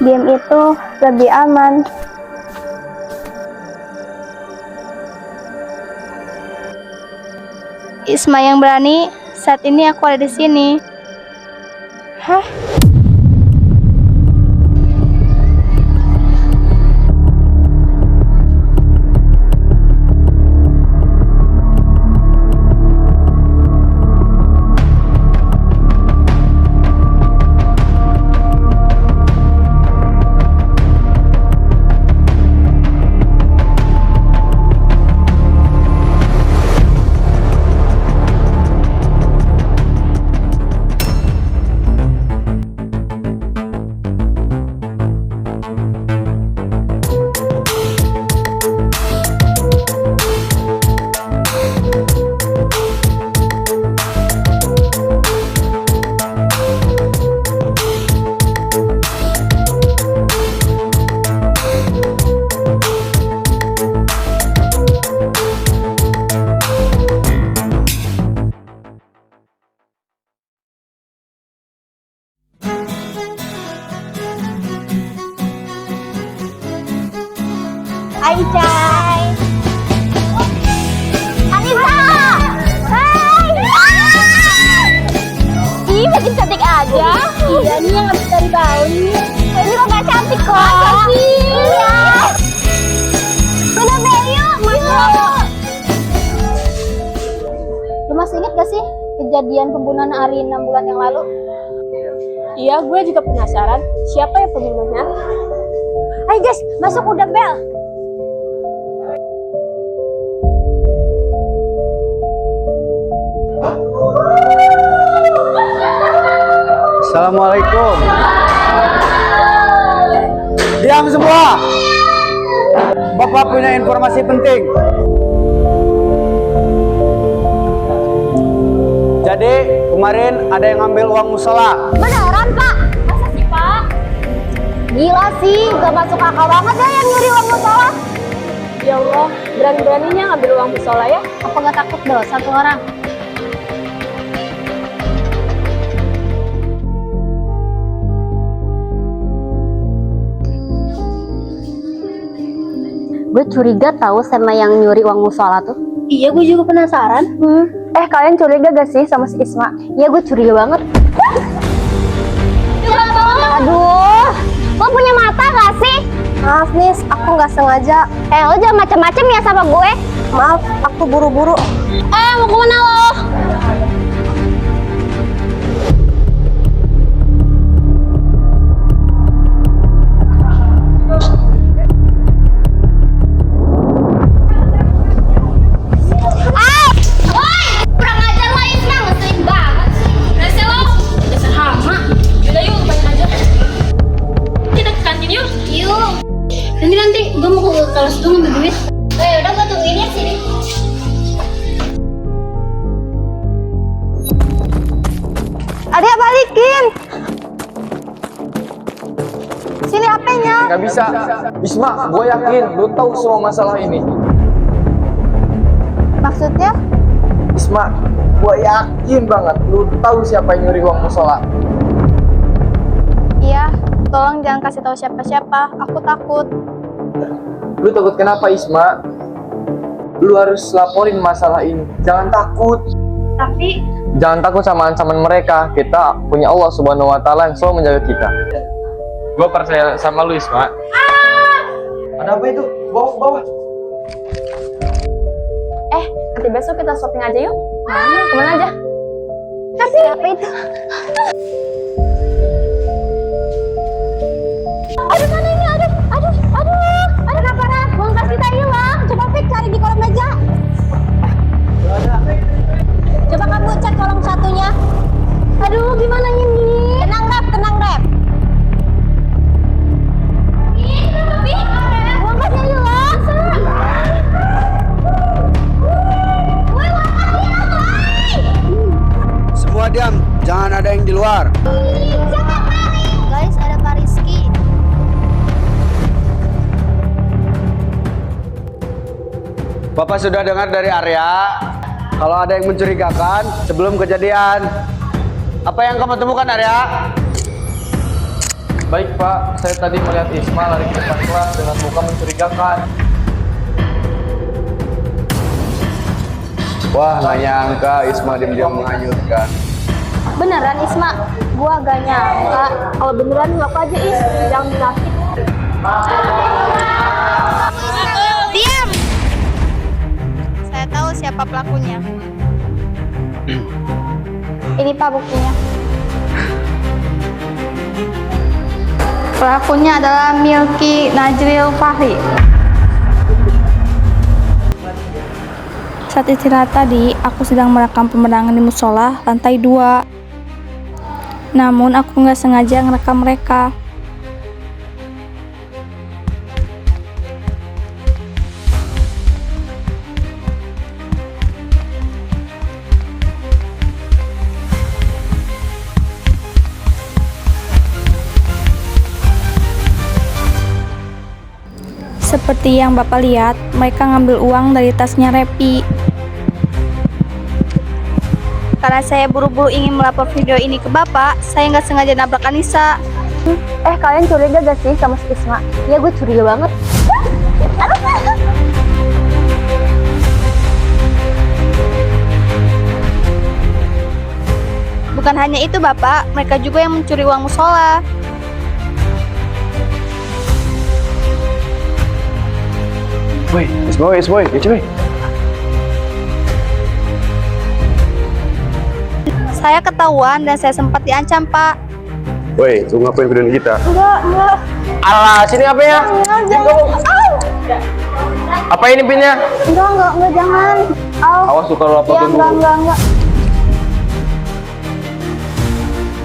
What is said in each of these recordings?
Diam itu lebih aman. Isma yang berani, saat ini aku ada di sini. Hah? Hai Cai. Anissa. Hai. Ih, makin cantik aja. Iya, nih yang habis dari Bali. Ini kok gak cantik kok. Masa sih? Iya. Udah deh, yuk. Masuk. Lu masih inget gak sih kejadian pembunuhan Ari 6 bulan yang lalu? Iya, gue juga penasaran siapa ya pembunuhnya. Ayo guys, masuk udah bel. Assalamualaikum. Diam semua. Bapak punya informasi penting. Jadi kemarin ada yang ngambil uang musola. Beneran Pak? Masa sih Pak? Gila sih, gak masuk akal banget ya yang nyuri uang musola. Ya Allah, berani-beraninya ngambil uang musola ya. Apa gak takut doh satu orang? Gue curiga tahu sama yang nyuri uang musola tuh. Iya, gue juga penasaran. Kalian curiga gak sih sama si Isma? Iya, gue curiga banget. Aduh, lo punya mata gak sih? Maaf Nis, aku gak sengaja. Lo jangan macem-macem ya sama gue. Maaf, aku buru-buru. Mau kemana lo? Nanti gue mau ke kelas dulu ngambil duit. Udah gue tungguin ya sini. Adek balikin. Sini HP-nya. Gak bisa. Isma, gue yakin lu tahu semua masalah ini. Maksudnya? Isma, gue yakin banget lu tahu siapa yang nyuri uang musola. Iya, tolong jangan kasih tahu siapa-siapa. Aku takut. Lu takut kenapa Isma? Lu harus laporin masalah ini. Jangan takut. Tapi Jangan takut sama ancaman mereka. Kita punya Allah Subhanahu wa Ta'ala yang selalu menjaga kita. Gue percaya sama lu Isma. Ada apa itu? Bawa. Nanti besok kita shopping aja yuk. kemana aja? Tapi apa itu? Aduh, mana ini? Aduh, kenapa? Uang kas kita hilang. Coba Fik cari di kolong meja. Coba kamu cek kolong satunya. Aduh, gimana ini? Tenang rep. Uang kasnya hilang. Semua diam, jangan ada yang di luar. Guys, ada Pak Rizky. Bapak sudah dengar dari Arya kalau ada yang mencurigakan sebelum kejadian. Apa yang kamu temukan, Arya? Baik Pak, saya tadi melihat Isma lari ke depan kelas dengan muka mencurigakan. Wah, nggak nyangka Isma diam-diam menghanyutkan. Beneran Isma, gua agak nyangka. Kalau beneran ngaku aja Is, jangan munafik. Diam! Saya tahu siapa pelakunya. Ini Pak buktinya. Pelakunya adalah Milky Najril Fahri. Saat istirahat tadi, aku sedang merekam pemandangan di musola lantai 2. Namun aku nggak sengaja ngerekam mereka. Seperti yang Bapak lihat, mereka ngambil uang dari tasnya Repi. Karena saya buru-buru ingin melapor video ini ke Bapak, saya nggak sengaja nabrak Anissa. Kalian curiga gak sih sama si Isma? Ya gue curiga banget. Bukan hanya itu Bapak, mereka juga yang mencuri uang musola. Woi, Isma, ya cuy. Saya ketahuan dan saya sempat diancam Pak. Woi, tuh ngapain video kita? Enggak. Alah, sini apa ya? Apa ini pinnya? Enggak, jangan. Awas suka lu apa dulu. Enggak.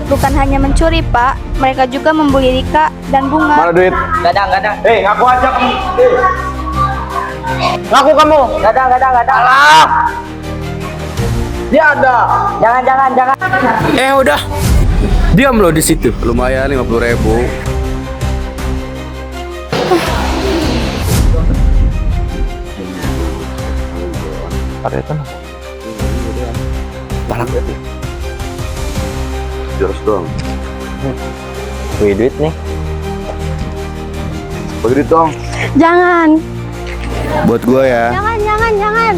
Bukan hanya mencuri Pak, mereka juga membuli Rika dan Bunga. Mana duit? Gak ada. Ngaku aja kamu. Ngaku kamu. Gak ada. Alah. Dia ada. Jangan. Udah. Diam lo di situ. Lumayan 50.000. Ada itu. Balak ya. Jurus dong. Wih, duit nih. Bagi duit dong. Jangan. Buat gua ya. Jangan.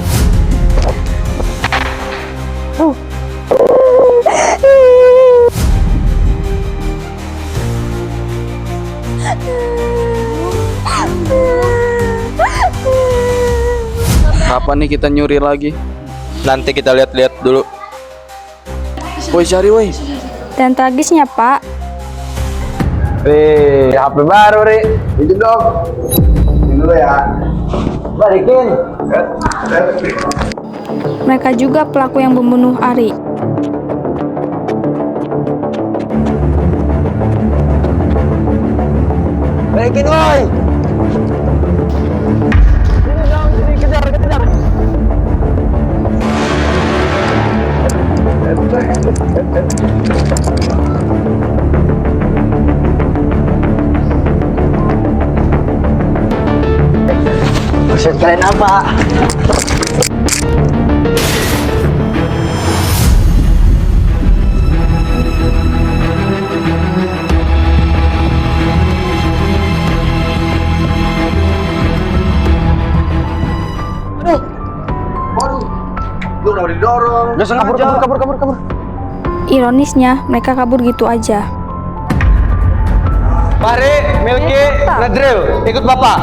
Kapan nih kita nyuri lagi? Nanti kita lihat-lihat dulu. Woi, cari woi. Dan tragisnya Pak, HP baru, Ri. Pinjam dong. Ini dulu ya. Balikin. mereka juga pelaku yang membunuh Ari. Balikin, woi. Sini, kejar. Maksud kalian apa? Lu udah didorong. Udah sengaja. Kabur. Ironisnya, mereka kabur gitu aja. Fahri, Milky, Najril, ikut Bapak.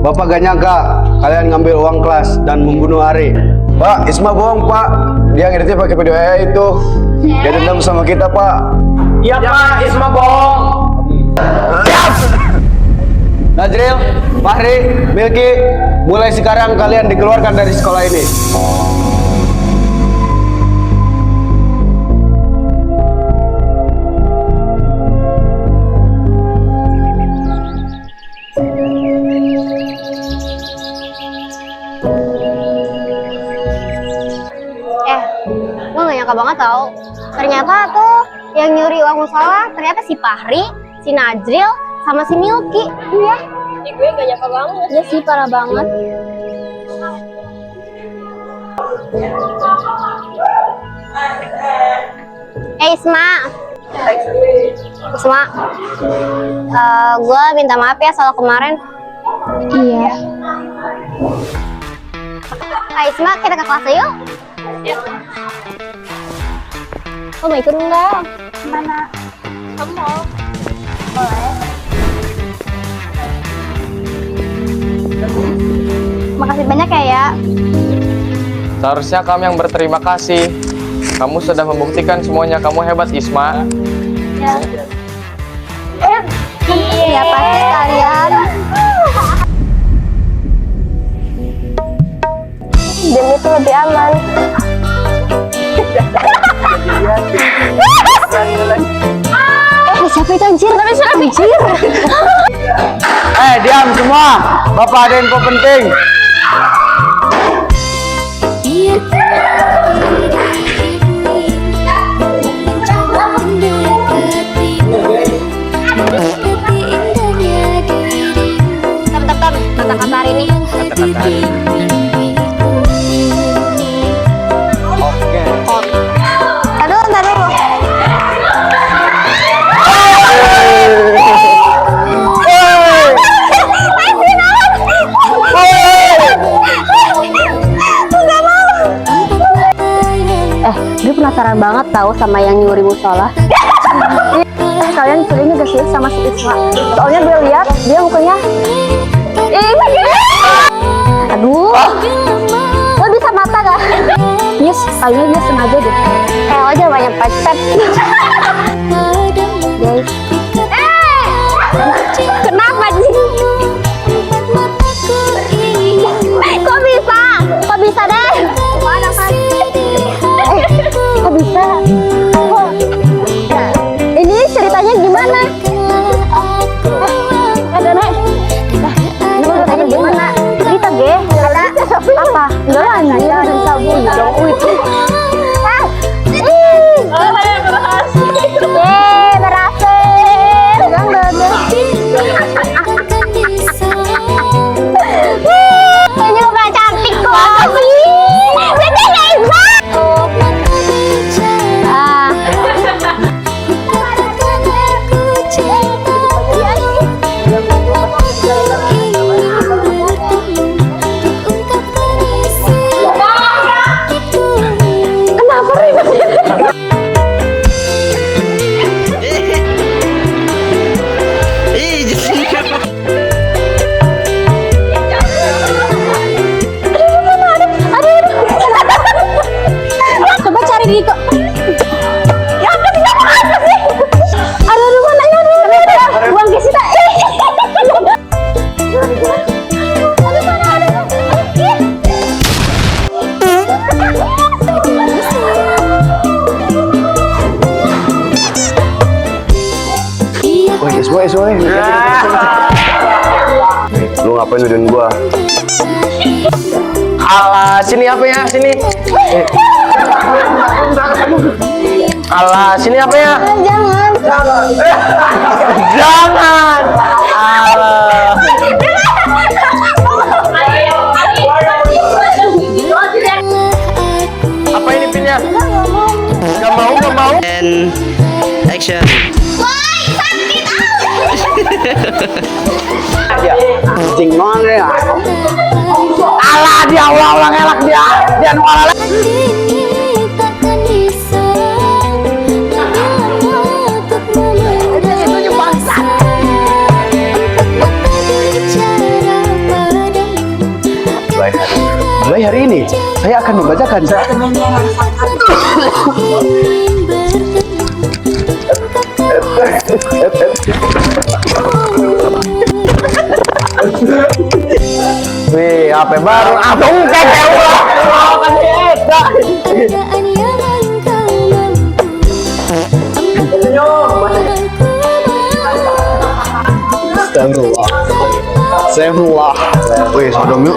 Bapak gak nyangka kalian ngambil uang kelas dan membunuh Ari. Pak, Isma bohong Pak. Dia ngeditnya pakai video AI itu. Dia dendam sama kita Pak. Iya Pak, Isma bohong. Najril, Fahri, Milky, mulai sekarang kalian dikeluarkan dari sekolah ini. Gue gak nyangka banget tau. Ternyata tuh yang nyuri uang musola ternyata si Fahri, si Najril, sama si Milky. Iya. Gue gak nyangka banget. Iya sih, parah banget. Isma, Isma, gue minta maaf ya soal kemarin. Iya. Isma, kita ke kelas yuk. Lo mau ikut enggak? Mana? Kamu mau? Boleh. Makasih banyak ya. Seharusnya kamu yang berterima kasih. Kamu sudah membuktikan semuanya. Kamu hebat, Isma. Ya pasti kalian. Demi itu lebih aman. Siapa itu anjir? Anjir. Diam semua. Bapak ada info penting. Bentar, kata-kata hari ini. Oke. Ntar dulu. Dia penasaran banget tahu sama yang nyuri musola. Kalian curinya gak sih sama si Isma? Soalnya dia lihat dia mukanya. Aduh. Lo bisa mata gak? Yes, kayaknya dia sengaja deh. Kayak aja banyak pet. Guys. Kenapa sih? Kok bisa? Kok bisa deh? Kok bisa? Ini ceritanya gimana? Nek. Ini ceritanya gimana? Cerita ge. Apa? Enggak lah, anjir. Sabu dong itu. Berhasil. Gang dada. Ini udah cantik kok. Beda guys. Coba cari di kok. Ya apa sih? Apa sih? Aduh, mananya aduh. Buang ke situ. Woi. Lu ngapain nuduhin gua? Alah, sini apa ya? Sini. Alah, sini apa ya? Jangan. Alah. Apa ini pinnya? Gak mau. And action. Cing banget ya. Alah, dia ulang elak dia nuala. Mulai hari ini saya akan membacakan. Wih, apa baru? Apa bukan ya Allah? Kan beda. Astagfirullah. Wih, sodom yuk.